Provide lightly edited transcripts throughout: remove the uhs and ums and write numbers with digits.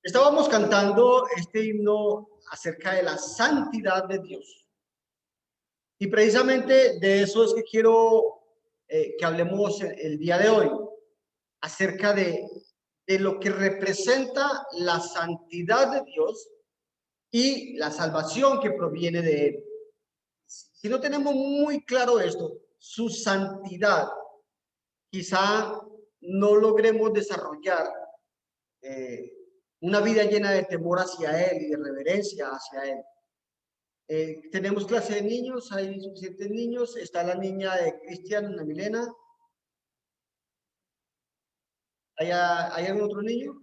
Estábamos cantando este himno acerca de la santidad de Dios. Y precisamente de eso es que quiero que hablemos el día de hoy, acerca de lo que representa la santidad de Dios y la salvación que proviene de Él. Si no tenemos muy claro esto, su santidad, quizá no logremos desarrollar eh, una vida llena de temor hacia Él y de reverencia hacia Él. Tenemos clase de niños, hay suficientes niños, está la niña de Cristian, Ana Milena. ¿Hay algún otro niño?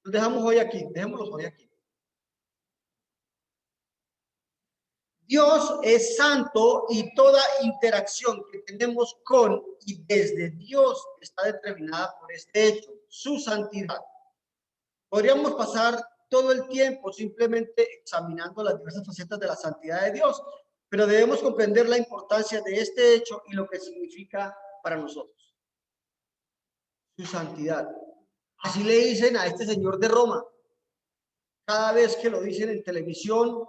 Los dejamos hoy aquí, dejémoslos hoy aquí. Dios es santo y toda interacción que tenemos con y desde Dios está determinada por este hecho, su santidad. Podríamos pasar todo el tiempo simplemente examinando las diversas facetas de la santidad de Dios, pero debemos comprender la importancia de este hecho y lo que significa para nosotros. Su santidad. Así le dicen a este señor de Roma. Cada vez que lo dicen en televisión,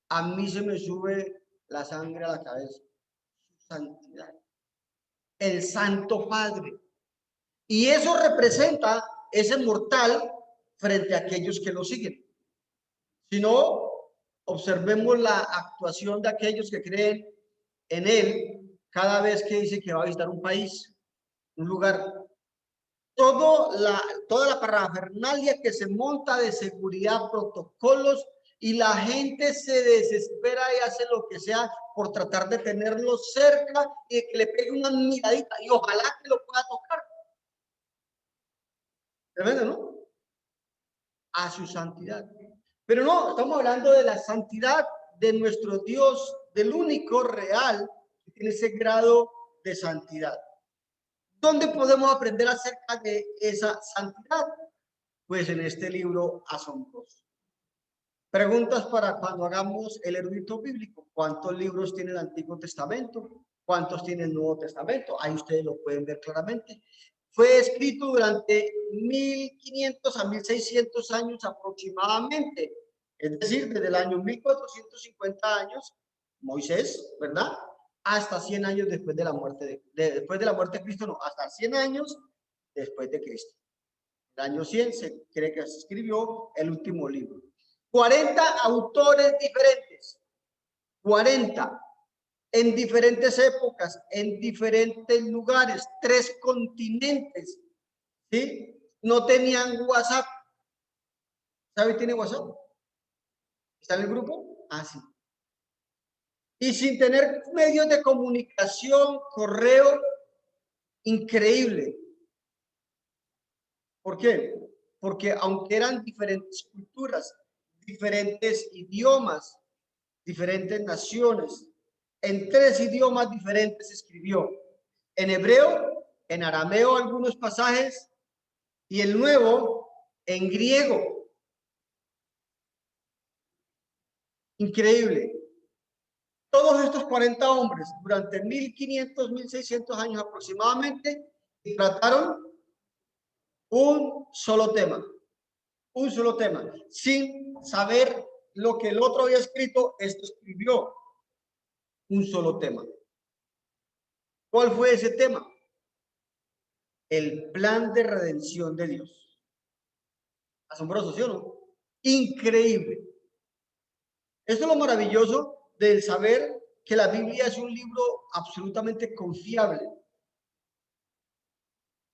a mí se me sube la sangre a la cabeza. Su santidad. El Santo Padre. Y eso representa ese mortal frente a aquellos que lo siguen. Si no, observemos la actuación de aquellos que creen en Él cada vez que dice que va a visitar un país, un lugar. Toda la parafernalia que se monta de seguridad, protocolos, y la gente se desespera y hace lo que sea por tratar de tenerlo cerca y que le pegue una miradita y ojalá que lo pueda tocar. Tremendo, ¿no? A su santidad. Pero no, estamos hablando de la santidad de nuestro Dios, del único real que tiene ese grado de santidad. ¿Dónde podemos aprender acerca de esa santidad? Pues en este libro asombroso. Preguntas para cuando hagamos el erudito bíblico. ¿Cuántos libros tiene el Antiguo Testamento? ¿Cuántos tiene el Nuevo Testamento? Ahí ustedes lo pueden ver claramente. Fue escrito durante 1500 a 1600 años aproximadamente. Es decir, desde el año 1450 años, Moisés, ¿verdad? Hasta 100 años después de la muerte después de la muerte de Cristo, no, hasta 100 años después de Cristo. El año 100 se cree que se escribió el último libro. 40 autores diferentes, 40 en diferentes épocas, en diferentes lugares, 3 continentes, ¿sí? No tenían WhatsApp. ¿Sabe tiene WhatsApp? ¿Está en el grupo? Ah, sí. Y sin tener medios de comunicación, correo, increíble. ¿Por qué? Porque aunque eran diferentes culturas, diferentes idiomas, diferentes naciones, en 3 idiomas diferentes escribió. En hebreo, en arameo algunos pasajes y el nuevo en griego. Increíble. Todos estos 40 hombres durante 1500, 1600 años aproximadamente trataron un solo tema, sin saber lo que el otro había escrito. Esto escribió un solo tema. ¿Cuál fue ese tema? El plan de redención de Dios. Asombroso, ¿sí o no? Increíble. Esto es lo maravilloso del saber que la Biblia es un libro absolutamente confiable,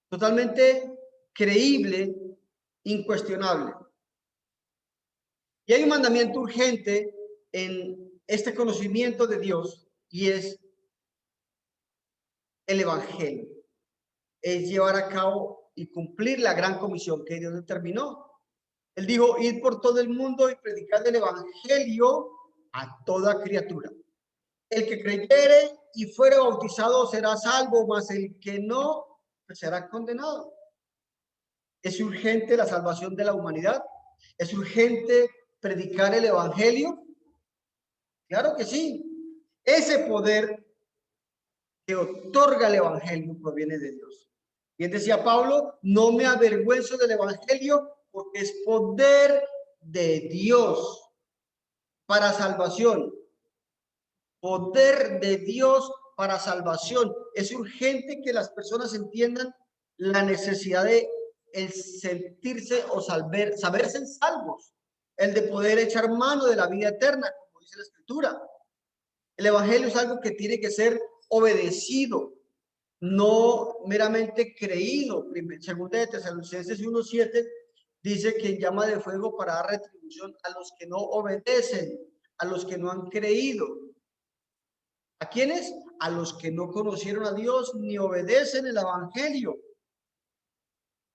totalmente creíble, incuestionable. Y hay un mandamiento urgente en este conocimiento de Dios y es el Evangelio. Es llevar a cabo y cumplir la gran comisión que Dios determinó. Él dijo, ir por todo el mundo y predicar el Evangelio a toda criatura. El que creyere y fuere bautizado será salvo, mas el que no, pues será condenado. Es urgente la salvación de la humanidad. Es urgente predicar el Evangelio. Claro que sí. Ese poder que otorga el Evangelio proviene de Dios. Y él decía Pablo, no me avergüenzo del Evangelio porque es poder de Dios para salvación. Poder de Dios para salvación. Es urgente que las personas entiendan la necesidad de el sentirse o saberse salvos, el de poder echar mano de la vida eterna, como dice la Escritura. El Evangelio es algo que tiene que ser obedecido, no meramente creído. Segunda de Tesalonicenses 1:7 dice que llama de fuego para dar retribución a los que no obedecen, a los que no han creído. ¿A quiénes? A los que no conocieron a Dios ni obedecen el Evangelio.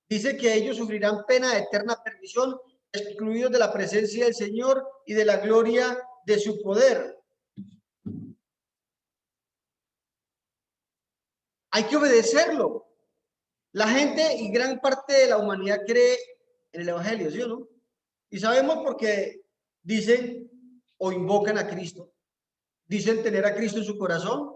Dice que ellos sufrirán pena de eterna perdición, excluidos de la presencia del Señor y de la gloria de su poder. Hay que obedecerlo. La gente y gran parte de la humanidad cree en el Evangelio, ¿sí o no? Y sabemos porque dicen o invocan a Cristo. Dicen tener a Cristo en su corazón.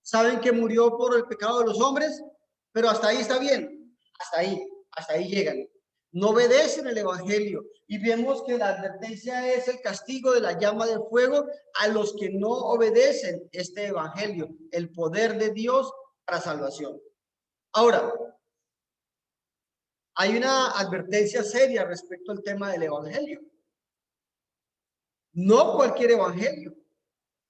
Saben que murió por el pecado de los hombres, pero hasta ahí está bien. Hasta ahí llegan. No obedecen el Evangelio. Y vemos que la advertencia es el castigo de la llama de fuego a los que no obedecen este Evangelio, el poder de Dios para salvación. Ahora, hay una advertencia seria respecto al tema del Evangelio. No cualquier Evangelio.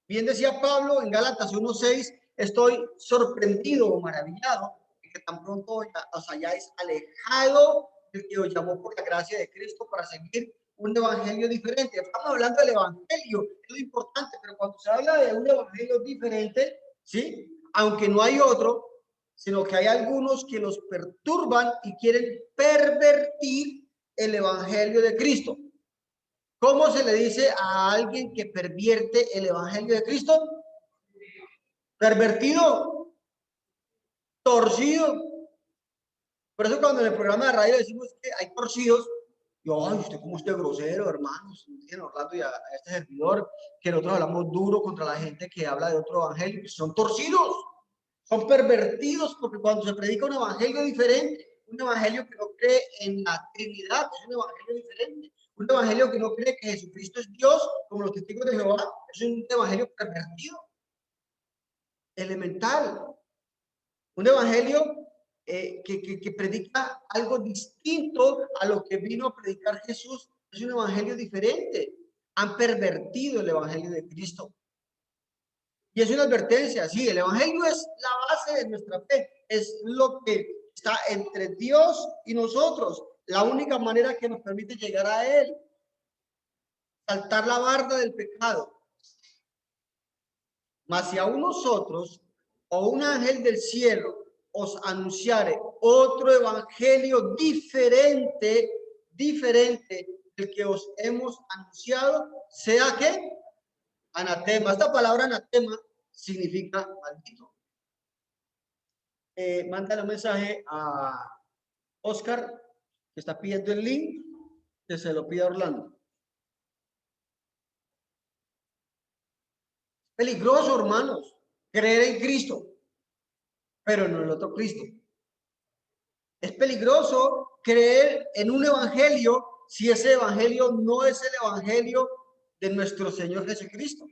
Bien decía Pablo en Gálatas 1:6, estoy sorprendido o maravillado de que tan pronto os hayáis alejado del que os llamó por la gracia de Cristo para seguir un evangelio diferente. Estamos hablando del evangelio, es lo importante, pero cuando se habla de un evangelio diferente, ¿sí? Aunque no hay otro, sino que hay algunos que los perturban y quieren pervertir el evangelio de Cristo. ¿Cómo se le dice a alguien que pervierte el evangelio de Cristo? Pervertido, torcido. Por eso cuando en el programa de radio decimos que hay torcidos, yo, ay, usted como usted grosero, hermanos, Orlando y a este servidor, que nosotros hablamos duro contra la gente que habla de otro evangelio, que son torcidos, son pervertidos, porque cuando se predica un evangelio diferente, un evangelio que no cree en la Trinidad, es un evangelio diferente. Un evangelio que no cree que Jesucristo es Dios, como los testigos de Jehová, es un evangelio pervertido, elemental. Un evangelio que predica algo distinto a lo que vino a predicar Jesús. Es un evangelio diferente. Han pervertido el evangelio de Cristo. Y es una advertencia. Sí, el evangelio es la base de nuestra fe. Es lo que está entre Dios y nosotros. La única manera que nos permite llegar a Él. Saltar la barda del pecado. Mas si aún nosotros o un ángel del cielo os anunciare otro evangelio diferente del que os hemos anunciado, sea que anatema. Esta palabra anatema significa maldito. Mándale un mensaje a Oscar, que está pidiendo el link, que se lo pida a Orlando. Peligroso, hermanos, creer en Cristo, pero no en el otro Cristo. Es peligroso creer en un evangelio si ese evangelio no es el evangelio de nuestro Señor Jesucristo.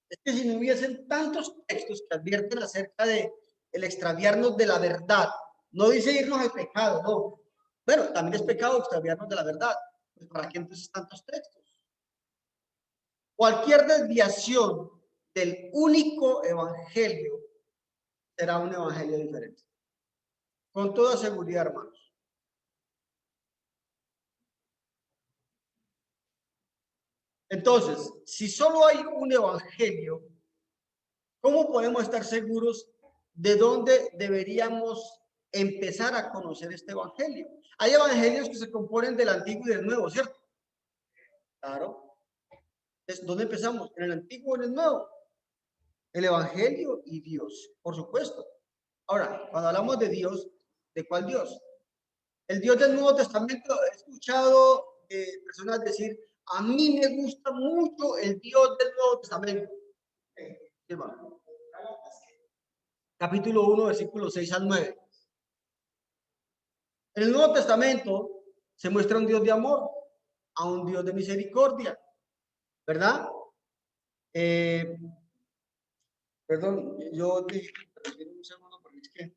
Es que si no hubiesen tantos textos que advierten acerca de el extraviarnos de la verdad, no dice irnos al pecado, no. Bueno, también es pecado extraviarnos de la verdad. Pues ¿para qué entonces tantos textos? Cualquier desviación del único evangelio será un evangelio diferente. Con toda seguridad, hermanos. Entonces, si solo hay un evangelio, ¿cómo podemos estar seguros de dónde deberíamos empezar a conocer este evangelio? Hay evangelios que se componen del antiguo y del nuevo, ¿cierto? Claro. Entonces, ¿dónde empezamos? ¿En el antiguo o en el nuevo? El evangelio y Dios, por supuesto. Ahora, cuando hablamos de Dios, ¿de cuál Dios? El Dios del Nuevo Testamento, he escuchado personas decir, a mí me gusta mucho el Dios del Nuevo Testamento. Capítulo 1, versículos 6 al 9. En el Nuevo Testamento se muestra un Dios de amor, a un Dios de misericordia, ¿verdad? Perdón, yo dije, un segundo porque es que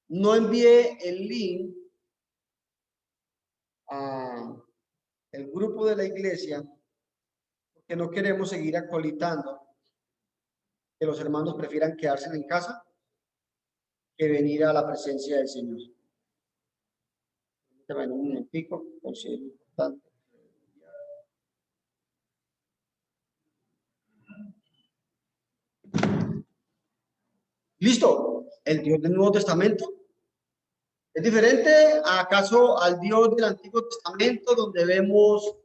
no envié el link a el grupo de la iglesia porque no queremos seguir actualizando, que los hermanos prefieran quedarse en casa que venir a la presencia del Señor. En un momentico, considero importante. Listo, el Dios del Nuevo Testamento es diferente acaso al Dios del Antiguo Testamento, donde vemos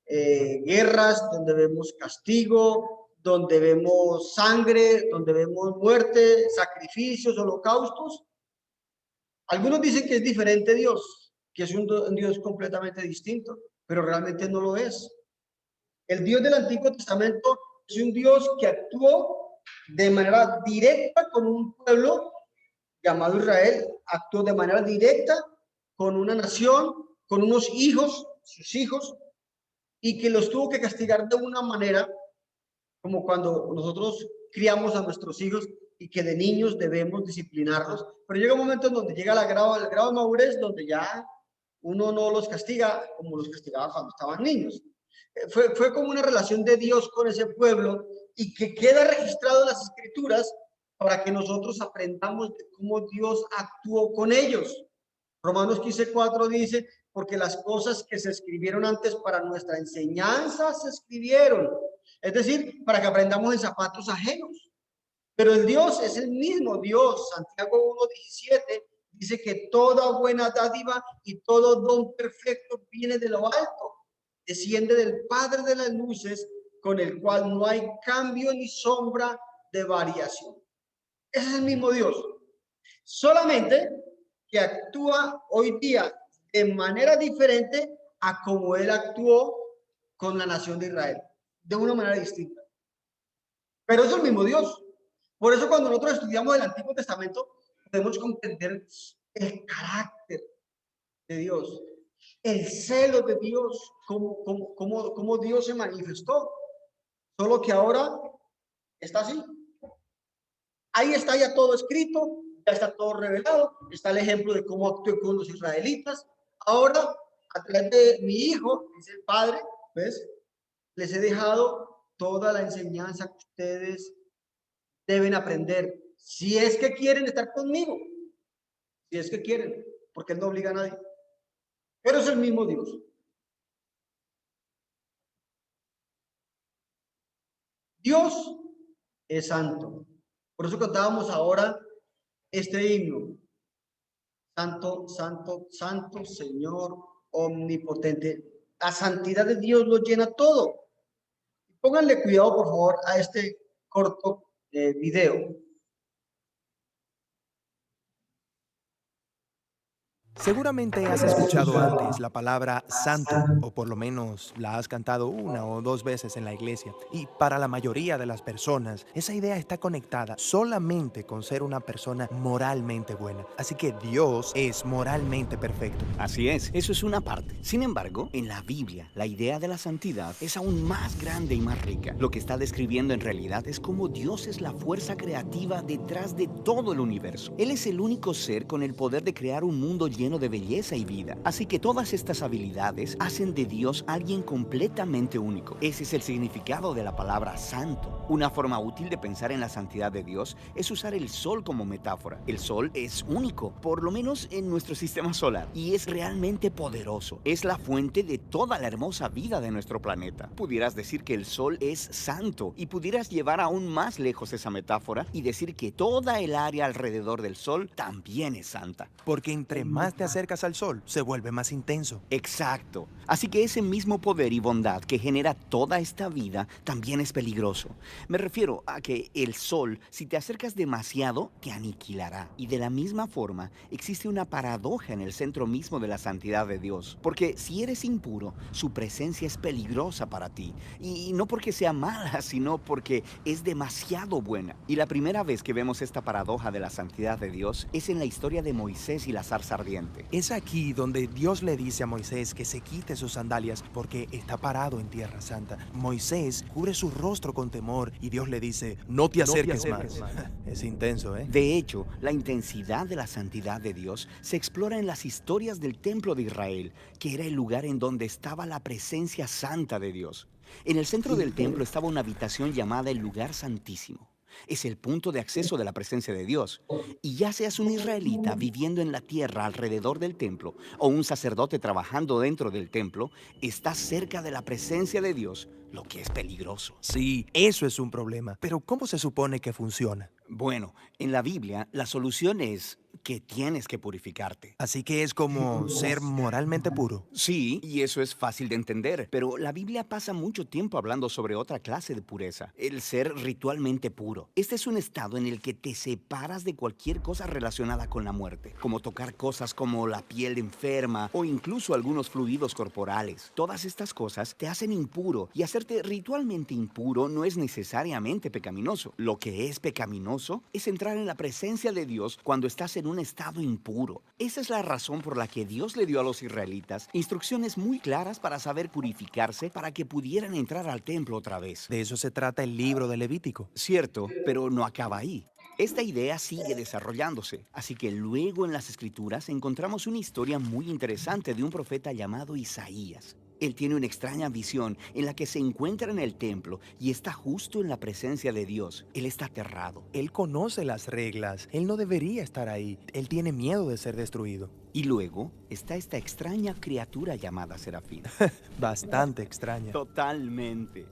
guerras, donde vemos castigo, donde vemos sangre, donde vemos muerte, sacrificios, holocaustos. Algunos dicen que es diferente Dios, que es un Dios completamente distinto, pero realmente no lo es. El Dios del Antiguo Testamento es un Dios que actuó de manera directa con un pueblo llamado Israel, actuó de manera directa con una nación, con unos hijos, sus hijos, y que los tuvo que castigar de una manera como cuando nosotros criamos a nuestros hijos y que de niños debemos disciplinarlos, pero llega un momento en donde llega el grado de madurez donde ya uno no los castiga como los castigaba cuando estaban niños. Fue como una relación de Dios con ese pueblo y que queda registrado en las escrituras para que nosotros aprendamos de cómo Dios actuó con ellos. Romanos 15:4 dice, porque las cosas que se escribieron antes para nuestra enseñanza se escribieron. Es decir, para que aprendamos en zapatos ajenos. Pero el Dios es el mismo Dios. Santiago 1:17 dice que toda buena dádiva y todo don perfecto viene de lo alto. Desciende del Padre de las luces, con el cual no hay cambio ni sombra de variación. Ese es el mismo Dios. Solamente que actúa hoy día de manera diferente a como él actuó con la nación de Israel, de una manera distinta. Pero es el mismo Dios. Por eso cuando nosotros estudiamos el Antiguo Testamento, podemos comprender el carácter de Dios, el celo de Dios, cómo Dios se manifestó. Solo que ahora está así. Ahí está ya todo escrito, ya está todo revelado, está el ejemplo de cómo actuó con los israelitas. Ahora, a través de mi hijo, que es el padre, ¿ves? Les he dejado toda la enseñanza que ustedes deben aprender, si es que quieren estar conmigo, si es que quieren, porque él no obliga a nadie. Pero es el mismo Dios. Dios es santo. Por eso cantábamos ahora este himno. Santo, santo, santo, Señor omnipotente. La santidad de Dios lo llena todo. Pónganle cuidado, por favor, a este corto video. Seguramente has escuchado antes la palabra santo, o por lo menos la has cantado una o dos veces en la iglesia. Y para la mayoría de las personas, esa idea está conectada solamente con ser una persona moralmente buena. Así que Dios es moralmente perfecto. Así es, eso es una parte. Sin embargo, en la Biblia, la idea de la santidad es aún más grande y más rica. Lo que está describiendo en realidad es cómo Dios es la fuerza creativa detrás de todo el universo. Él es el único ser con el poder de crear un mundo lleno de belleza y vida. Así que todas estas habilidades hacen de Dios alguien completamente único. Ese es el significado de la palabra santo. Una forma útil de pensar en la santidad de Dios es usar el sol como metáfora. El sol es único, por lo menos en nuestro sistema solar, y es realmente poderoso. Es la fuente de toda la hermosa vida de nuestro planeta. Pudieras decir que el sol es santo y pudieras llevar aún más lejos esa metáfora y decir que toda el área alrededor del sol también es santa. Porque entre más más te acercas al sol, se vuelve más intenso. Exacto. Así que ese mismo poder y bondad que genera toda esta vida también es peligroso. Me refiero a que el sol, si te acercas demasiado, te aniquilará. Y de la misma forma, existe una paradoja en el centro mismo de la santidad de Dios. Porque si eres impuro, su presencia es peligrosa para ti. Y no porque sea mala, sino porque es demasiado buena. Y la primera vez que vemos esta paradoja de la santidad de Dios es en la historia de Moisés y la zarza ardiente. Es aquí donde Dios le dice a Moisés que se quite sus sandalias porque está parado en tierra santa. Moisés cubre su rostro con temor y Dios le dice, no te acerques más. Es intenso, ¿eh? De hecho, la intensidad de la santidad de Dios se explora en las historias del templo de Israel, que era el lugar en donde estaba la presencia santa de Dios. En el centro del templo estaba una habitación llamada el lugar santísimo. Es el punto de acceso de la presencia de Dios. Y ya seas un israelita viviendo en la tierra alrededor del templo o un sacerdote trabajando dentro del templo, estás cerca de la presencia de Dios, lo que es peligroso. Sí, eso es un problema. Pero ¿cómo se supone que funciona? Bueno, en la Biblia la solución es que tienes que purificarte. Así que es como ser moralmente puro. Sí, y eso es fácil de entender, pero la Biblia pasa mucho tiempo hablando sobre otra clase de pureza, el ser ritualmente puro. Este es un estado en el que te separas de cualquier cosa relacionada con la muerte, como tocar cosas como la piel enferma o incluso algunos fluidos corporales. Todas estas cosas te hacen impuro y hacerte ritualmente impuro no es necesariamente pecaminoso. Lo que es pecaminoso es entrar en la presencia de Dios cuando estás en un estado impuro. Esa es la razón por la que Dios le dio a los israelitas instrucciones muy claras para saber purificarse para que pudieran entrar al templo otra vez. De eso se trata el libro de Levítico. Cierto, pero no acaba ahí. Esta idea sigue desarrollándose, así que luego en las escrituras encontramos una historia muy interesante de un profeta llamado Isaías. Él tiene una extraña visión en la que se encuentra en el templo y está justo en la presencia de Dios. Él está aterrado. Él conoce las reglas. Él no debería estar ahí. Él tiene miedo de ser destruido. Y luego está esta extraña criatura llamada Serafín. Bastante extraña. Totalmente.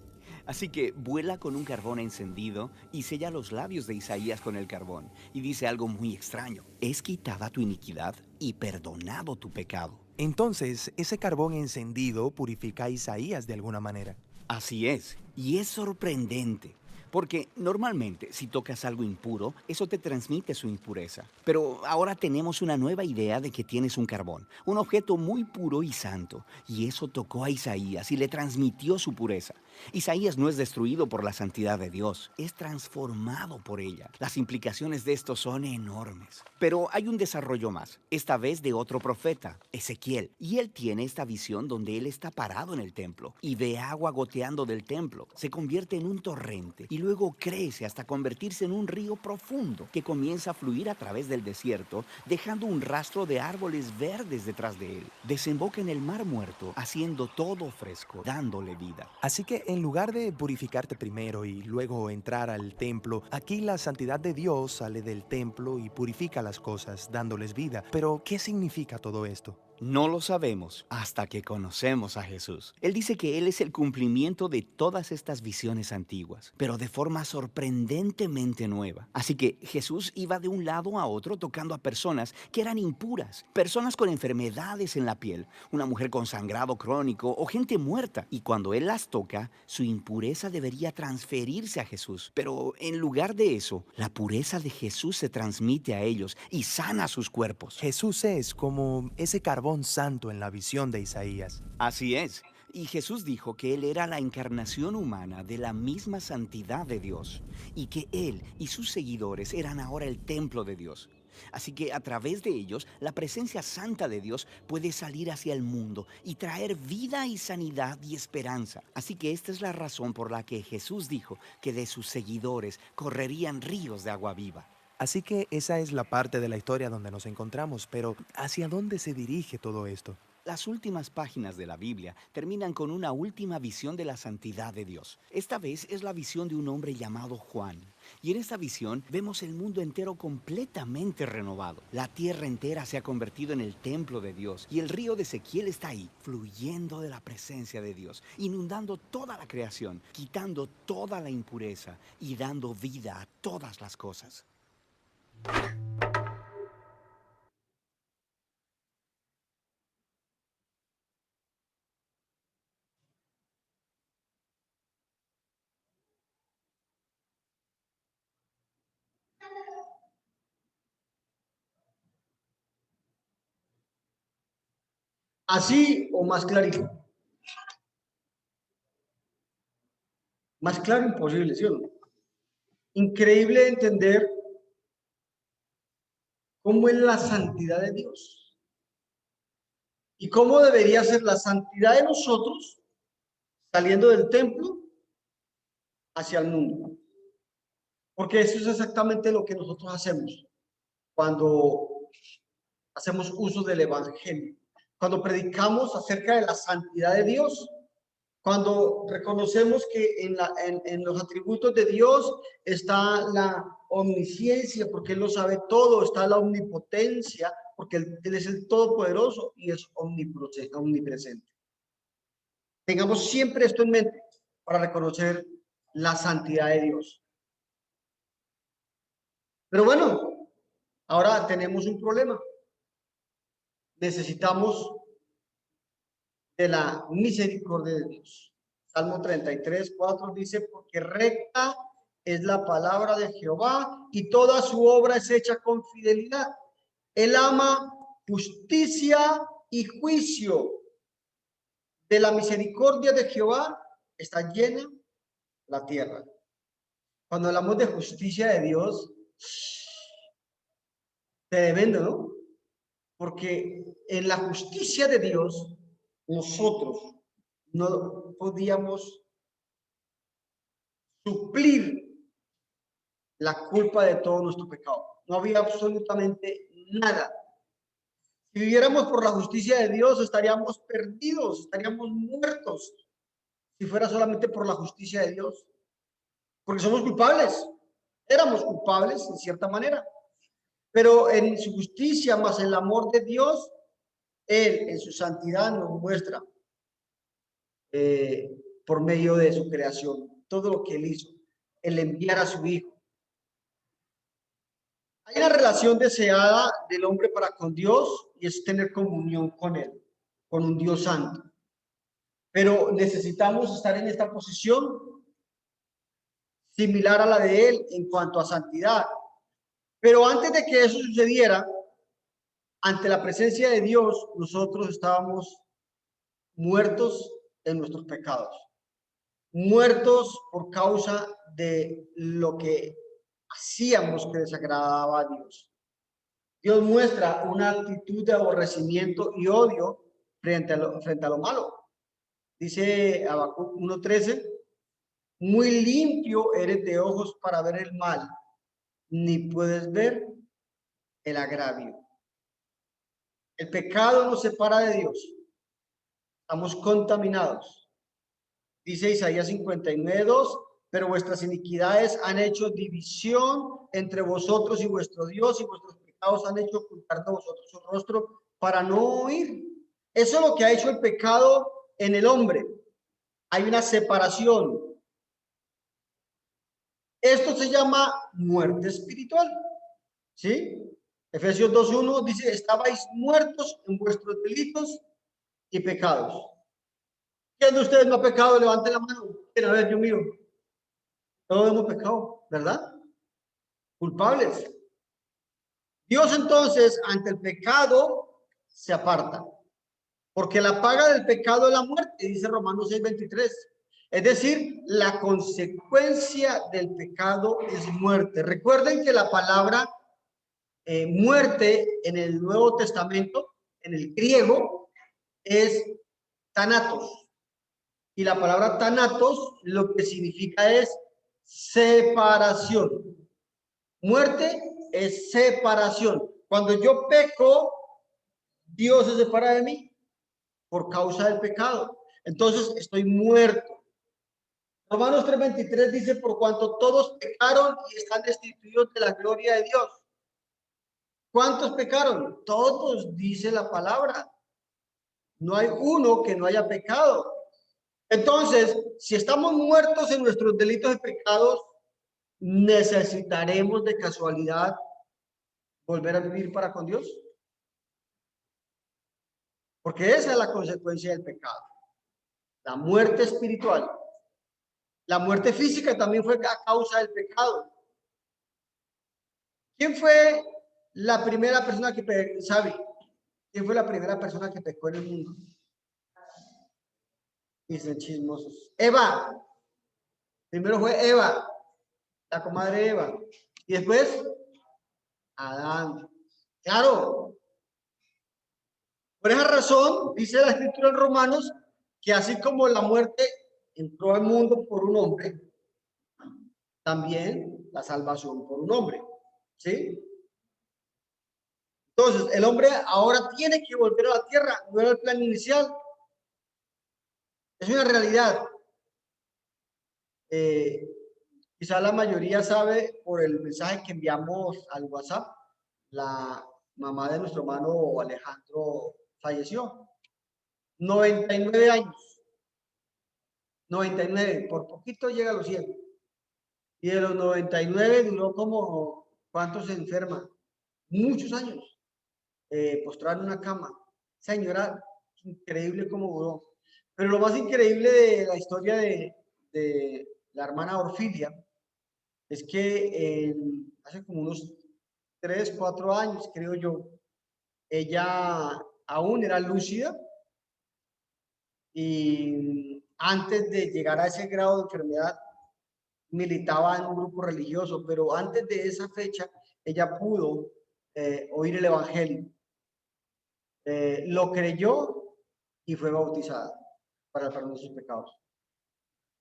Así que vuela con un carbón encendido y sella los labios de Isaías con el carbón. Y dice algo muy extraño. Es quitada tu iniquidad y perdonado tu pecado. Entonces, ese carbón encendido purifica a Isaías de alguna manera. Así es. Y es sorprendente. Porque normalmente si tocas algo impuro, eso te transmite su impureza. Pero ahora tenemos una nueva idea de que tienes un carbón, un objeto muy puro y santo. Y eso tocó a Isaías y le transmitió su pureza. Isaías no es destruido por la santidad de Dios, es transformado por ella. Las implicaciones de esto son enormes. Pero hay un desarrollo más, esta vez de otro profeta, Ezequiel. Y él tiene esta visión donde él está parado en el templo y ve agua goteando del templo. Se convierte en un torrente y luego crece hasta convertirse en un río profundo que comienza a fluir a través del desierto, dejando un rastro de árboles verdes detrás de él. Desemboca en el mar muerto, haciendo todo fresco, dándole vida. Así que en lugar de purificarte primero y luego entrar al templo, aquí la santidad de Dios sale del templo y purifica las cosas, dándoles vida. Pero, ¿qué significa todo esto? No lo sabemos hasta que conocemos a Jesús. Él dice que Él es el cumplimiento de todas estas visiones antiguas, pero de forma sorprendentemente nueva. Así que Jesús iba de un lado a otro tocando a personas que eran impuras, personas con enfermedades en la piel, una mujer con sangrado crónico o gente muerta. Y cuando Él las toca, su impureza debería transferirse a Jesús. Pero en lugar de eso, la pureza de Jesús se transmite a ellos y sana sus cuerpos. Jesús es como ese carbón santo en la visión de Isaías. Así es. Y Jesús dijo que Él era la encarnación humana de la misma santidad de Dios y que Él y sus seguidores eran ahora el templo de Dios. Así que a través de ellos, la presencia santa de Dios puede salir hacia el mundo y traer vida y sanidad y esperanza. Así que esta es la razón por la que Jesús dijo que de sus seguidores correrían ríos de agua viva. Así que esa es la parte de la historia donde nos encontramos, pero ¿hacia dónde se dirige todo esto? Las últimas páginas de la Biblia terminan con una última visión de la santidad de Dios. Esta vez es la visión de un hombre llamado Juan. Y en esta visión vemos el mundo entero completamente renovado. La tierra entera se ha convertido en el templo de Dios y el río de Ezequiel está ahí, fluyendo de la presencia de Dios, inundando toda la creación, quitando toda la impureza y dando vida a todas las cosas. Así o más clarito. Más claro imposible, ¿sí o no? Increíble entender cómo es la santidad de Dios y cómo debería ser la santidad de nosotros saliendo del templo hacia el mundo. Porque eso es exactamente lo que nosotros hacemos cuando hacemos uso del evangelio. Cuando predicamos acerca de la santidad de Dios, cuando reconocemos que en los atributos de Dios está la omnisciencia, porque Él lo sabe todo, está la omnipotencia, porque Él es el todopoderoso y es omnipresente. Tengamos siempre esto en mente para reconocer la santidad de Dios. Pero bueno, ahora tenemos un problema. Necesitamos de la misericordia de Dios. Salmo 33:4 dice, porque recta es la palabra de Jehová y toda su obra es hecha con fidelidad. Él ama justicia y juicio. De la misericordia de Jehová está llena la tierra. Cuando hablamos de justicia de Dios, tremendo, ¿no? Porque en la justicia de Dios, nosotros no podíamos suplir la culpa de todo nuestro pecado. No había absolutamente nada. Si viviéramos por la justicia de Dios, estaríamos perdidos, estaríamos muertos, si fuera solamente por la justicia de Dios. Porque somos culpables, éramos culpables en cierta manera. Pero en su justicia, más el amor de Dios, Él en su santidad nos muestra por medio de su creación todo lo que Él hizo, el enviar a su Hijo. Hay una relación deseada del hombre para con Dios y es tener comunión con Él, con un Dios santo. Pero necesitamos estar en esta posición similar a la de Él en cuanto a santidad. Pero antes de que eso sucediera, ante la presencia de Dios, nosotros estábamos muertos en nuestros pecados, muertos por causa de lo que hacíamos que desagradaba a Dios. Dios muestra una actitud de aborrecimiento y odio frente a lo malo. Dice Habacuc 1:13, muy limpio eres de ojos para ver el mal, ni puedes ver el agravio. El pecado nos separa de Dios. Estamos contaminados. Dice Isaías 59:2, pero vuestras iniquidades han hecho división entre vosotros y vuestro Dios, y vuestros pecados han hecho ocultar de vosotros su rostro para no oír. Eso es lo que ha hecho el pecado en el hombre. Hay una separación. Esto se llama muerte espiritual. ¿Sí? Efesios 2:1 dice, estabais muertos en vuestros delitos y pecados. ¿Quién de ustedes no ha pecado? Levante la mano. A ver, yo miro. Todos hemos pecado, ¿verdad? Culpables. Dios entonces, ante el pecado, se aparta. Porque la paga del pecado es la muerte, dice Romanos 6:23. Es decir, la consecuencia del pecado es muerte. Recuerden que la palabra muerte en el Nuevo Testamento, en el griego, es thanatos. Y la palabra thanatos lo que significa es separación. Muerte es separación. Cuando yo peco, Dios se separa de mí por causa del pecado. Entonces estoy muerto. Romanos 3:23 dice, por cuanto todos pecaron y están destituidos de la gloria de Dios. ¿Cuántos pecaron? Todos, dice la palabra. No hay uno que no haya pecado. Entonces, si estamos muertos en nuestros delitos y pecados, ¿necesitaremos de casualidad volver a vivir para con Dios? Porque esa es la consecuencia del pecado. La muerte espiritual. La muerte física también fue a causa del pecado. ¿Quién fue la primera persona que sabe? ¿Quién fue la primera persona que pecó en el mundo? Dicen chismosos. Eva. Primero fue Eva, la comadre Eva. Y después, Adán. Claro. Por esa razón, dice la escritura en Romanos, que así como la muerte entró al mundo por un hombre, también la salvación por un hombre. ¿Sí? Entonces, el hombre ahora tiene que volver a la tierra, no era el plan inicial. Es una realidad. Eh, Quizá la mayoría sabe por el mensaje que enviamos al WhatsApp, la mamá de nuestro hermano Alejandro falleció. 99 años. 99, por poquito llega a los 100. Y de los 99 duró como, ¿cuántos se enferma? Muchos años. Postrada en una cama. Señora, increíble cómo duró. Pero lo más increíble de la historia de la hermana Orfilia es que hace como unos 3, 4 años, creo yo, ella aún era lúcida y antes de llegar a ese grado de enfermedad militaba en un grupo religioso, pero antes de esa fecha ella pudo oír el evangelio. Lo creyó y fue bautizada para el perdón de sus pecados.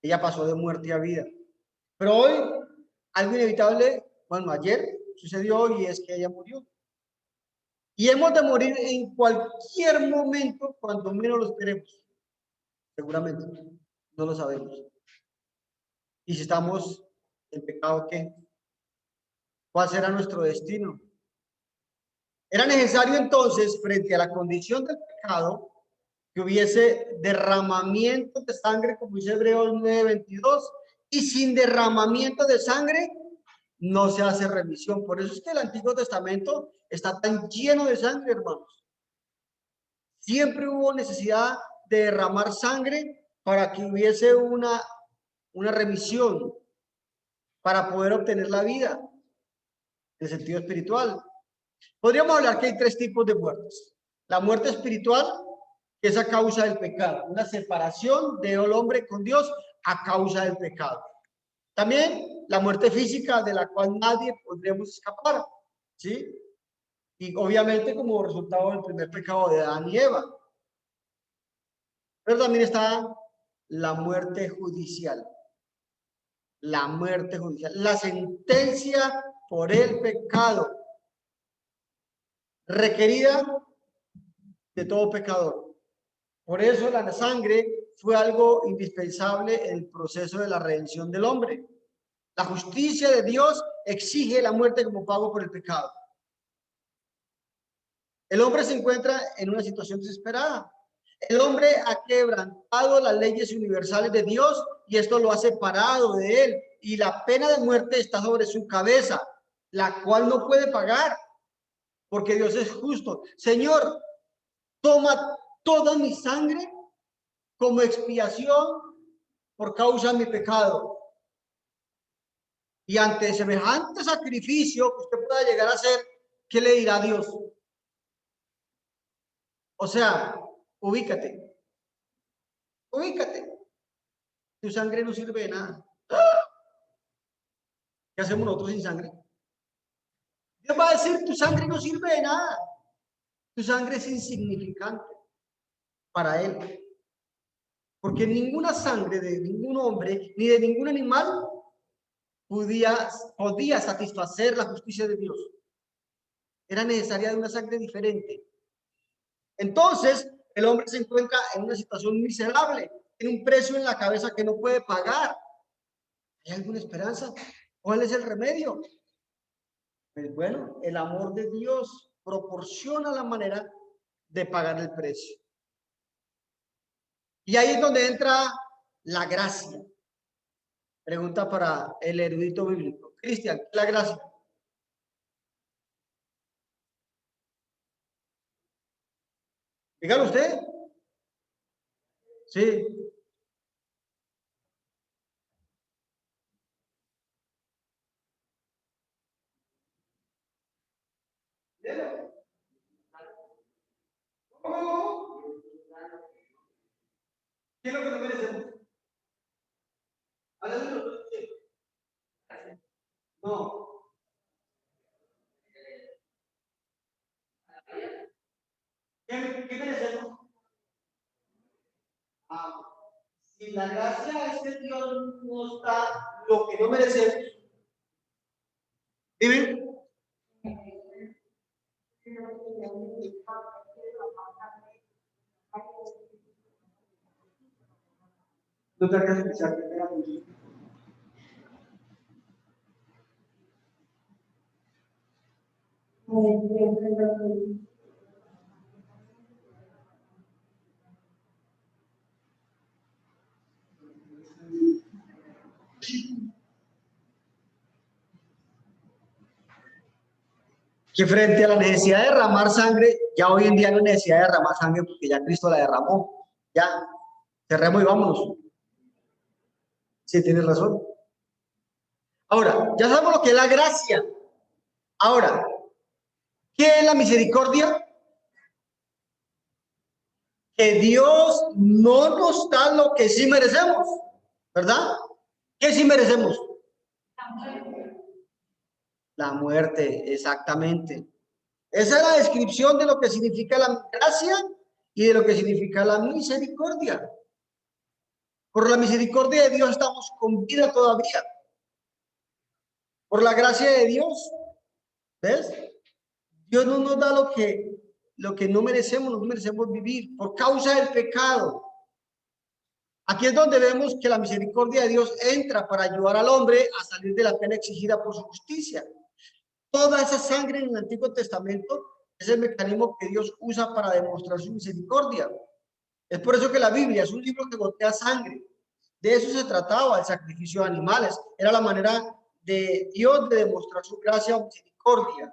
Ella pasó de muerte a vida. Pero hoy, algo inevitable, bueno, ayer sucedió y es que ella murió. Y hemos de morir en cualquier momento cuando menos lo esperemos. Seguramente. No lo sabemos. Y si estamos en pecado, ¿qué? ¿Cuál será nuestro destino? Era necesario entonces, frente a la condición del pecado, que hubiese derramamiento de sangre, como dice Hebreos 9:22, y sin derramamiento de sangre no se hace remisión. Por eso es que el Antiguo Testamento está tan lleno de sangre, hermanos. Siempre hubo necesidad de derramar sangre para que hubiese una remisión, para poder obtener la vida, en el sentido espiritual. Podríamos hablar que hay 3 tipos de muertes. La muerte espiritual, que es a causa del pecado, una separación del hombre con Dios a causa del pecado. También la muerte física, de la cual nadie podríamos escapar, ¿sí? Y obviamente como resultado del primer pecado de Adán y Eva. Pero también está la muerte judicial. La muerte judicial, la sentencia por el pecado, requerida de todo pecador. Por eso la sangre fue algo indispensable en el proceso de la redención del hombre. La justicia de Dios exige la muerte como pago por el pecado. El hombre se encuentra en una situación desesperada. El hombre ha quebrantado las leyes universales de Dios y esto lo ha separado de él. Y la pena de muerte está sobre su cabeza, la cual no puede pagar, porque Dios es justo. Señor, toma toda mi sangre como expiación por causa de mi pecado. Y ante semejante sacrificio que usted pueda llegar a hacer, ¿qué le dirá Dios? O sea, ubícate, ubícate. Tu sangre no sirve de nada. ¿Qué hacemos nosotros sin sangre? Dios va a decir, tu sangre no sirve de nada. Tu sangre es insignificante para Él. Porque ninguna sangre de ningún hombre ni de ningún animal podía satisfacer la justicia de Dios. Era necesaria de una sangre diferente. Entonces, el hombre se encuentra en una situación miserable, tiene un precio en la cabeza que no puede pagar. ¿Hay alguna esperanza? ¿Cuál es el remedio? Pues bueno, el amor de Dios proporciona la manera de pagar el precio. Y ahí es donde entra la gracia. Pregunta para el erudito bíblico. Cristian, ¿qué es la gracia? Dígalo usted. Sí. ¿Qué es lo que no merecemos? No. ¿Qué merecemos? Si la gracia es que Dios nos da lo que no merecemos. ¿Dime? No te hagas pensar que era mucho. Que frente a la necesidad de derramar sangre, ya hoy en día no hay necesidad de derramar sangre porque ya Cristo la derramó. Ya, cerremos y vámonos. Sí, tienes razón. Ahora, ya sabemos lo que es la gracia. Ahora, ¿qué es la misericordia? Que Dios no nos da lo que sí merecemos, ¿verdad? ¿Qué sí merecemos? La muerte, exactamente. Esa es la descripción de lo que significa la gracia y de lo que significa la misericordia. Por la misericordia de Dios estamos con vida todavía. Por la gracia de Dios, ¿ves? Dios no nos da lo que no merecemos vivir por causa del pecado. Aquí es donde vemos que la misericordia de Dios entra para ayudar al hombre a salir de la pena exigida por su justicia. Toda esa sangre en el Antiguo Testamento es el mecanismo que Dios usa para demostrar su misericordia. Es por eso que la Biblia es un libro que gotea sangre. De eso se trataba el sacrificio de animales. Era la manera de Dios de demostrar su gracia o misericordia.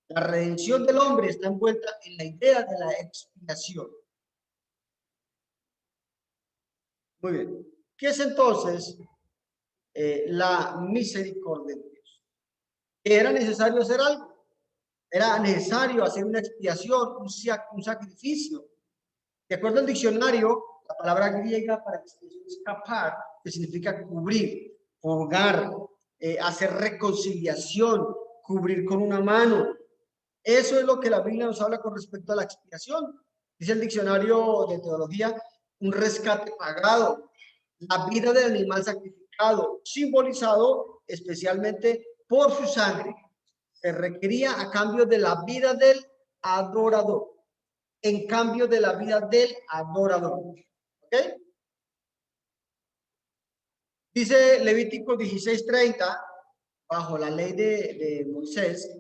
La redención del hombre está envuelta en la idea de la expiación. Muy bien. ¿Qué es entonces la misericordia de Dios? ¿Era necesario hacer algo? Era necesario hacer una expiación, un sacrificio. De acuerdo al diccionario, la palabra griega para expiación es kapar, que significa cubrir, purgar, hacer reconciliación, cubrir con una mano. Eso es lo que la Biblia nos habla con respecto a la expiación. Dice el diccionario de teología, un rescate pagado, la vida del animal sacrificado, simbolizado especialmente por su sangre. Se requería a cambio de la vida del adorador. En cambio de la vida del adorador. ¿Ok? Dice Levítico 16:30, bajo la ley de Moisés,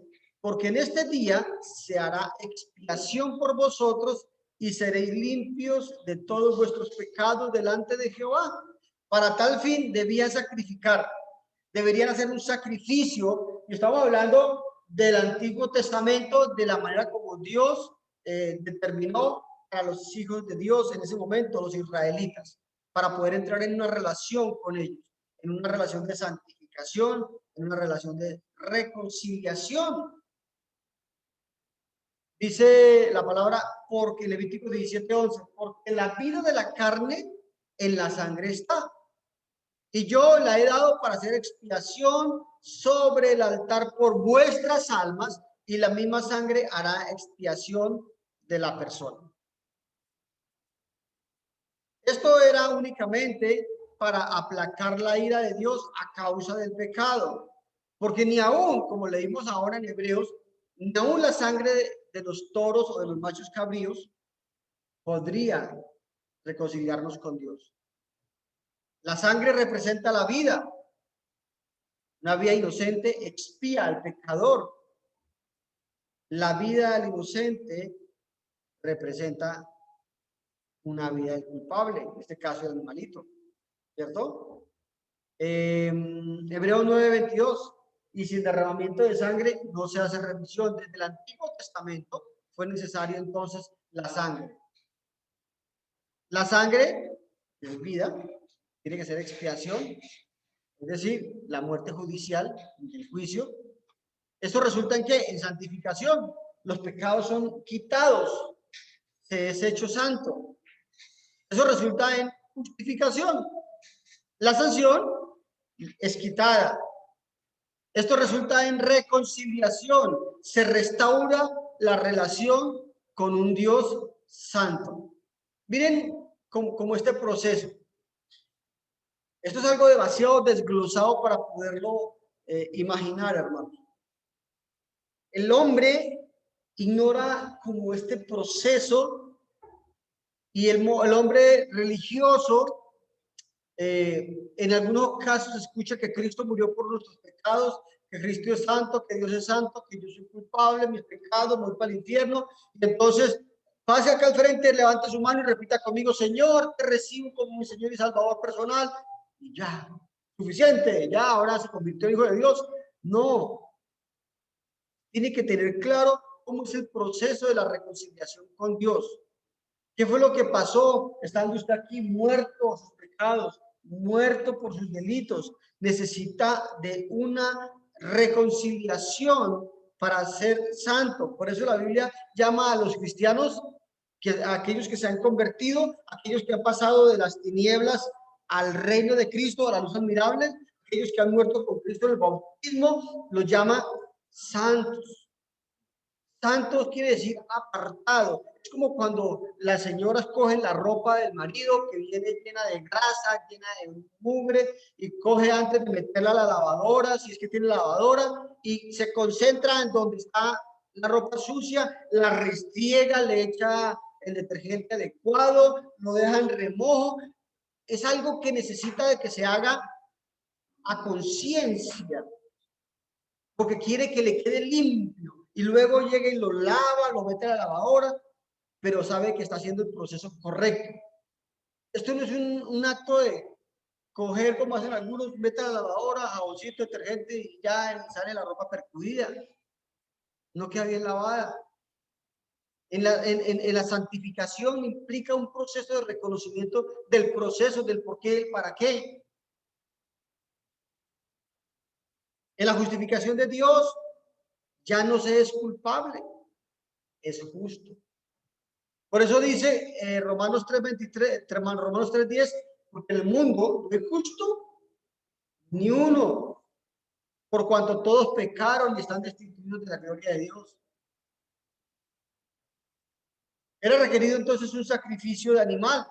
porque en este día se hará expiación por vosotros y seréis limpios de todos vuestros pecados delante de Jehová. Para tal fin debían sacrificar, deberían hacer un sacrificio. Y estamos hablando del Antiguo Testamento, de la manera como Dios determinó a los hijos de Dios en ese momento, los israelitas, para poder entrar en una relación con ellos, en una relación de santificación, en una relación de reconciliación. Dice la palabra, porque Levítico 17:11, porque la vida de la carne en la sangre está, y yo la he dado para hacer expiación sobre el altar por vuestras almas, y la misma sangre hará expiación de la persona. Esto era únicamente para aplacar la ira de Dios a causa del pecado, porque ni aún, como leímos ahora en Hebreos, ni aún la sangre de los toros o de los machos cabríos podría reconciliarnos con Dios. La sangre representa la vida. Una vida inocente expía al pecador. La vida del inocente representa una vida del culpable, en este caso el animalito, ¿cierto? Hebreos 9:22, y sin derramamiento de sangre no se hace remisión. Desde el Antiguo Testamento fue necesario entonces la sangre. La sangre es vida, tiene que ser expiación, es decir, la muerte judicial, el juicio. Esto resulta en ¿qué? En santificación. Los pecados son quitados, se es hecho santo. Eso resulta en justificación. La sanción es quitada. Esto resulta en reconciliación. Se restaura la relación con un Dios santo. Miren cómo este proceso. Esto es algo demasiado desglosado para poderlo imaginar, hermanos. El hombre ignora como este proceso y el hombre religioso en algunos casos escucha que Cristo murió por nuestros pecados, que Cristo es santo, que Dios es santo, que yo soy culpable, mis pecados, me voy para el infierno. Y entonces pase acá al frente, levante su mano y repita conmigo: Señor, te recibo como mi Señor y Salvador personal. Y ya, suficiente, ya ahora se convirtió en hijo de Dios. No, tiene que tener claro cómo es el proceso de la reconciliación con Dios. ¿Qué fue lo que pasó estando usted aquí muerto por sus pecados, muerto por sus delitos? Necesita de una reconciliación para ser santo. Por eso la Biblia llama a los cristianos, a aquellos que se han convertido, aquellos que han pasado de las tinieblas al reino de Cristo, a la luz admirable, aquellos que han muerto con Cristo en el bautismo, los llama santos. Santos quiere decir apartado. Es como cuando las señoras cogen la ropa del marido que viene llena de grasa, llena de mugre, y coge antes de meterla a la lavadora, si es que tiene lavadora, y se concentra en donde está la ropa sucia, la restriega, le echa el detergente adecuado, lo deja en remojo. Es algo que necesita de que se haga a conciencia, porque quiere que le quede limpio. Y luego llega y lo lava, lo mete a la lavadora, pero sabe que está haciendo el proceso correcto. Esto no es un acto de coger, como hacen algunos, mete a la lavadora, jaboncito, detergente y ya sale la ropa percudida. No queda bien lavada. En la santificación implica un proceso de reconocimiento del proceso, del por qué, del para qué. En la justificación de Dios ya no se es culpable, es justo. Por eso dice Romanos 3:23, Romanos 3:10, porque el mundo no es justo ni uno, por cuanto todos pecaron y están destituidos de la gloria de Dios. Era requerido entonces un sacrificio de animal.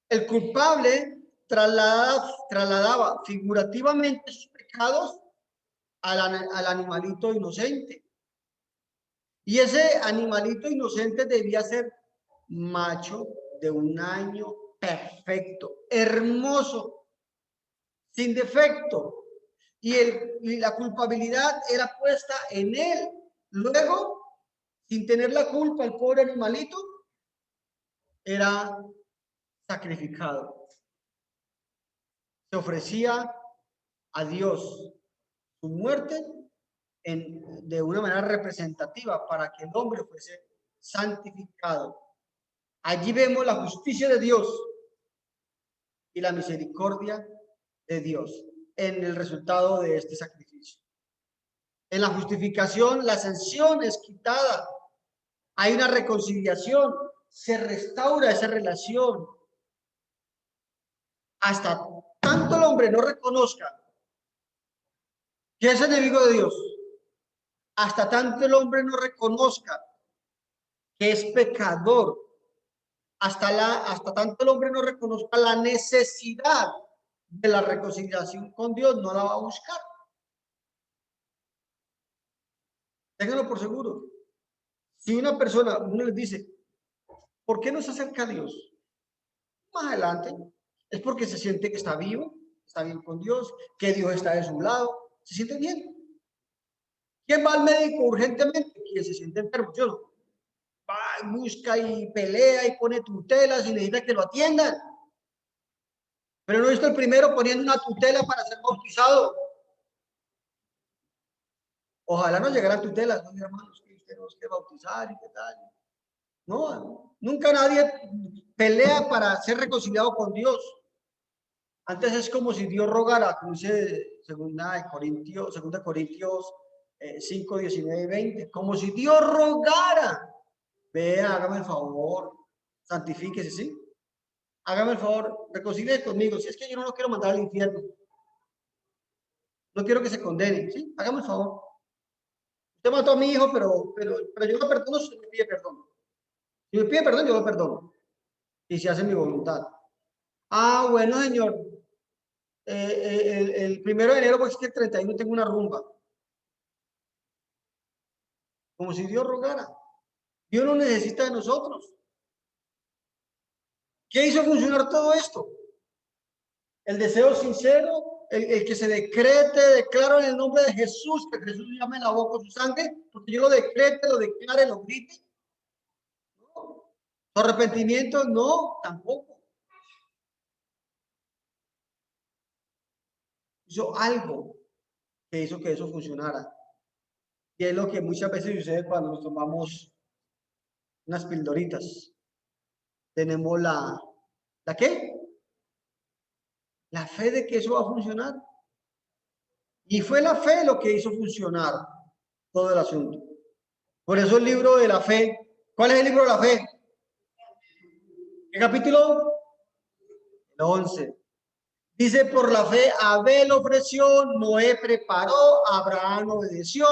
El culpable trasladaba figurativamente sus pecados al animalito inocente. Y ese animalito inocente debía ser macho de un año, perfecto, hermoso, sin defecto. Y la culpabilidad era puesta en él. Luego, sin tener la culpa, el pobre animalito era sacrificado. Se ofrecía a Dios su muerte de una manera representativa para que el hombre fuese santificado. Allí vemos la justicia de Dios y la misericordia de Dios en el resultado de este sacrificio. En la justificación, la sanción es quitada. Hay una reconciliación, se restaura esa relación. Hasta tanto el hombre no reconozca que es enemigo de Dios, hasta tanto el hombre no reconozca que es pecador, hasta tanto el hombre no reconozca la necesidad de la reconciliación con Dios, no la va a buscar. Ténganlo por seguro. Si una persona, uno les dice, ¿por qué no se acerca a Dios? Más adelante, es porque se siente que está vivo, está bien con Dios, que Dios está de su lado, se siente bien. ¿Quién va al médico urgentemente? Quien se siente enfermo, ¿sí o no? Va, busca y pelea y pone tutelas y necesita que lo atiendan. Pero no he visto el primero poniendo una tutela para ser bautizado. Ojalá no llegaran tutelas, ¿no, hermanos? Que usted nos quiere bautizar y qué tal. No, nunca nadie pelea para ser reconciliado con Dios. Antes es como si Dios rogara, como dice segunda Corintios 5, 19 y 20, como si Dios rogara. Vea, hágame el favor, santifíquese, ¿sí? hágame el favor, reconcilie conmigo. Si es que yo no lo quiero mandar al infierno, no quiero que se condene, ¿sí? Hágame el favor. Usted mató a mi hijo, pero yo lo perdono si me pide perdón. Si me pide perdón, yo lo perdono. Y se hace mi voluntad. Ah, bueno, señor. El 1 de enero, pues es que el 31 tengo una rumba. Como si Dios rogara. Dios no necesita de nosotros. ¿Qué hizo funcionar todo esto? El deseo sincero, el que se decrete, declaro en el nombre de Jesús, que Jesús llame la boca su sangre, porque yo lo decrete, lo declare, lo grite. No. ¿Su arrepentimiento? No, tampoco. Hizo algo que hizo que eso funcionara. Y es lo que muchas veces sucede cuando nos tomamos unas pildoritas. Tenemos ¿la qué? La fe de que eso va a funcionar. Y fue la fe lo que hizo funcionar todo el asunto. Por eso el libro de la fe. ¿Cuál es el libro de la fe? ¿Qué capítulo? El 11. Dice, por la fe Abel ofreció, Noé preparó, Abraham obedeció,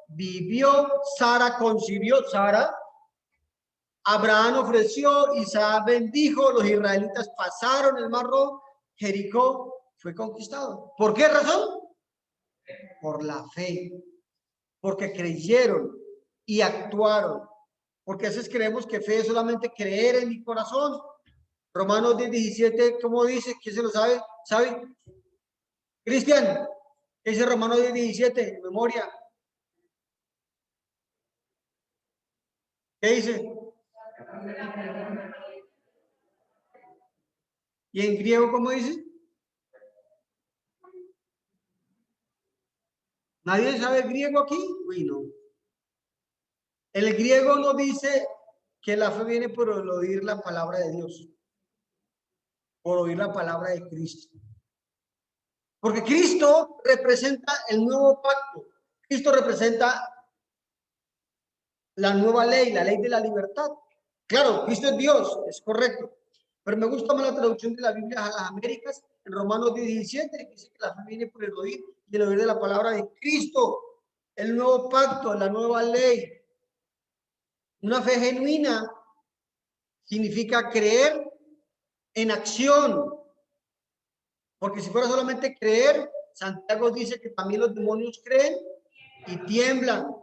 vivió, Sara concibió, Abraham ofreció, Isaac bendijo, los israelitas pasaron el mar rojo, Jericó fue conquistado. ¿Por qué razón? Por la fe, porque creyeron y actuaron, porque a veces creemos que fe es solamente creer en mi corazón. Romanos 10:17, ¿cómo dice? ¿Quién se lo sabe? ¿Sabe? Cristian, ¿qué dice Romanos 10:17 en memoria? ¿Qué dice? ¿Y en griego cómo dice? ¿Nadie sabe griego aquí? Uy, no. El griego no dice que la fe viene por oír la palabra de Dios, por oír la palabra de Cristo. Porque Cristo representa el nuevo pacto. Cristo representa la nueva ley, la ley de la libertad. Claro, Cristo es Dios, es correcto. Pero me gusta más la traducción de la Biblia a las Américas, en Romanos 10:17, que dice que la fe viene por el oír y el oír de la palabra de Cristo. El nuevo pacto, la nueva ley. Una fe genuina significa creer en acción. Porque si fuera solamente creer, Santiago dice que también los demonios creen y tiemblan.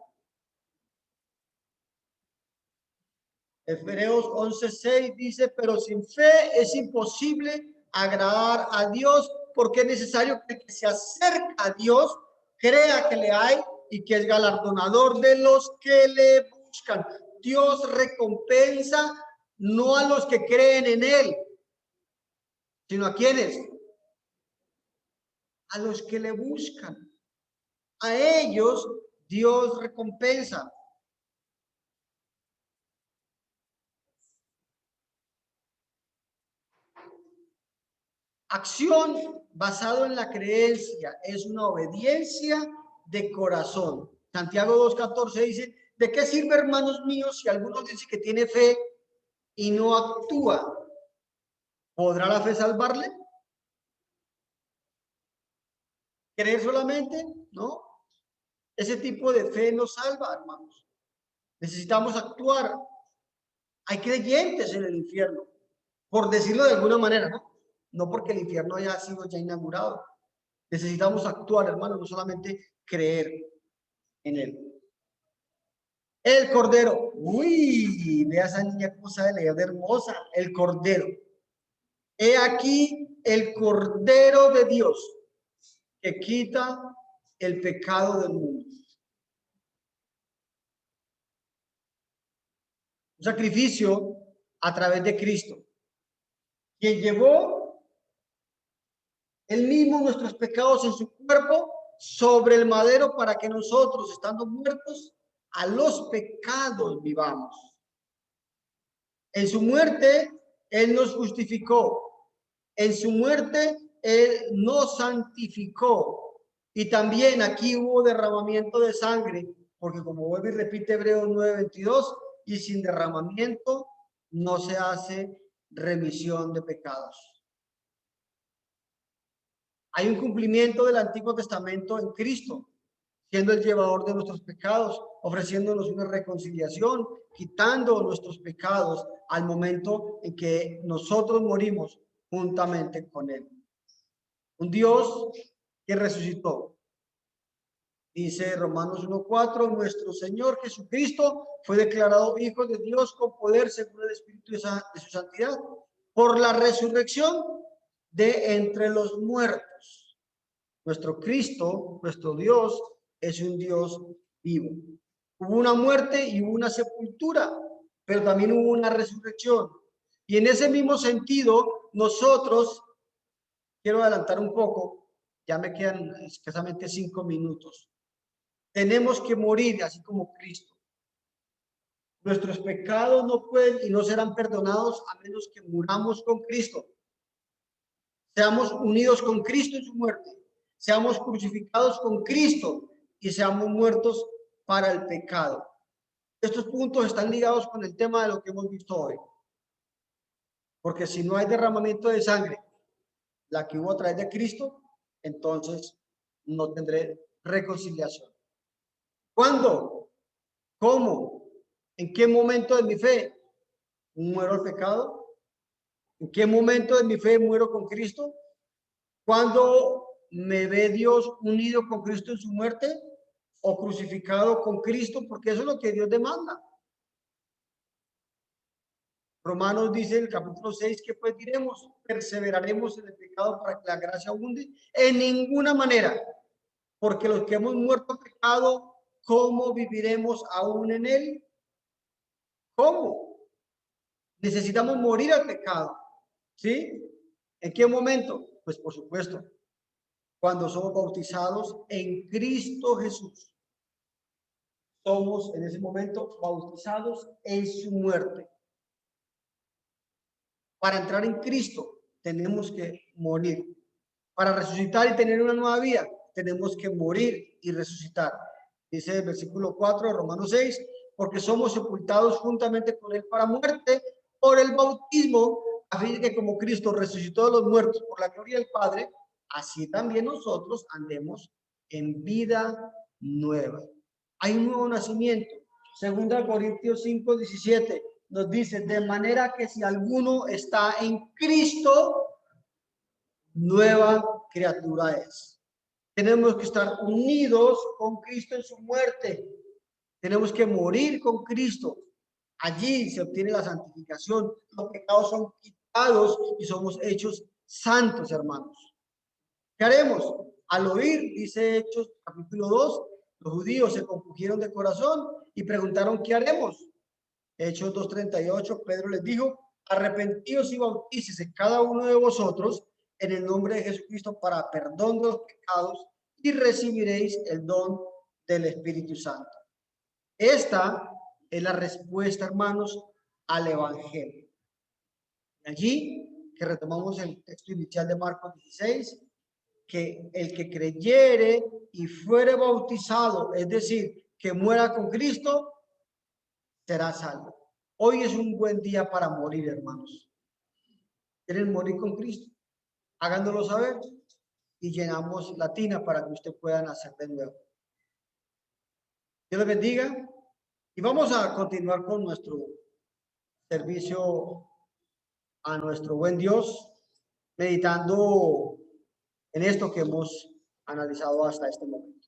Hebreos 11:6 dice, pero sin fe es imposible agradar a Dios, porque es necesario que el que se acerca a Dios crea que le hay y que es galardonador de los que le buscan. Dios recompensa no a los que creen en Él, sino a quienes, a los que le buscan. A ellos Dios recompensa. Acción basado en la creencia es una obediencia de corazón. Santiago 2:14 dice, ¿de qué sirve, hermanos míos, si alguno dice que tiene fe y no actúa? ¿Podrá la fe salvarle? ¿Creer solamente? No. Ese tipo de fe no salva, hermanos. Necesitamos actuar. Hay creyentes en el infierno, por decirlo de alguna manera, ¿no? No porque el infierno haya sido ya inaugurado. Necesitamos actuar, hermano, no solamente creer en él. El Cordero. Uy, vea esa niña cómo sabe leer de hermosa. El Cordero. He aquí el Cordero de Dios que quita el pecado del mundo. Un sacrificio a través de Cristo, quien llevó él mismo nuestros pecados en su cuerpo sobre el madero para que nosotros, estando muertos a los pecados, vivamos. En su muerte, Él nos justificó. En su muerte, Él nos santificó. Y también aquí hubo derramamiento de sangre, porque como vuelve y repite Hebreos 9:22, y sin derramamiento no se hace remisión de pecados. Hay un cumplimiento del Antiguo Testamento en Cristo, siendo el llevador de nuestros pecados, ofreciéndonos una reconciliación, quitando nuestros pecados al momento en que nosotros morimos juntamente con Él. Un Dios que resucitó. Dice Romanos 1:4, nuestro Señor Jesucristo fue declarado Hijo de Dios con poder según el Espíritu de su santidad, por la resurrección de entre los muertos. Nuestro Cristo, nuestro Dios, es un Dios vivo. Hubo una muerte y hubo una sepultura, pero también hubo una resurrección. Y en ese mismo sentido, nosotros, quiero adelantar un poco, ya me quedan escasamente 5 minutos. Tenemos que morir así como Cristo. Nuestros pecados no pueden y no serán perdonados a menos que muramos con Cristo. Seamos unidos con Cristo en su muerte. Seamos crucificados con Cristo y seamos muertos para el pecado. Estos puntos están ligados con el tema de lo que hemos visto hoy. Porque si no hay derramamiento de sangre, la que hubo a través de Cristo, entonces no tendré reconciliación. ¿Cuándo? ¿Cómo? ¿En qué momento de mi fe muero al pecado? ¿En qué momento de mi fe muero con Cristo? ¿Cuándo me ve Dios unido con Cristo en su muerte o crucificado con Cristo? Porque eso es lo que Dios demanda. Romanos dice en el capítulo 6 que pues diremos, perseveraremos en el pecado para que la gracia abunde. En ninguna manera, porque los que hemos muerto al pecado, ¿cómo viviremos aún en él? ¿Cómo? Necesitamos morir al pecado, ¿sí? ¿En qué momento? Pues por supuesto, cuando somos bautizados en Cristo Jesús. Somos en ese momento bautizados en su muerte. Para entrar en Cristo tenemos que morir. Para resucitar y tener una nueva vida, tenemos que morir y resucitar. Dice el versículo 4 de Romanos 6, porque somos sepultados juntamente con él para muerte por el bautismo, a fin de que como Cristo resucitó de los muertos por la gloria del Padre, así también nosotros andemos en vida nueva. Hay un nuevo nacimiento. Segunda Corintios 5:17 nos dice, de manera que si alguno está en Cristo, nueva criatura es. Tenemos que estar unidos con Cristo en su muerte. Tenemos que morir con Cristo. Allí se obtiene la santificación. Los pecados son quitados y somos hechos santos, hermanos. ¿Qué haremos? Al oír, dice Hechos capítulo 2, los judíos se compusieron de corazón y preguntaron, ¿qué haremos? Hechos 2:38, Pedro les dijo, arrepentíos y bautícese cada uno de vosotros en el nombre de Jesucristo para perdón de los pecados y recibiréis el don del Espíritu Santo. Esta es la respuesta, hermanos, al Evangelio. Allí, que retomamos el texto inicial de Marcos 16, que el que creyere y fuere bautizado, es decir, que muera con Cristo, será salvo. Hoy es un buen día para morir, hermanos. ¿Quieren morir con Cristo? Háganlo saber y llenamos la tina para que usted pueda nacer de nuevo. Dios les bendiga y vamos a continuar con nuestro servicio a nuestro buen Dios, meditando en esto que hemos analizado hasta este momento.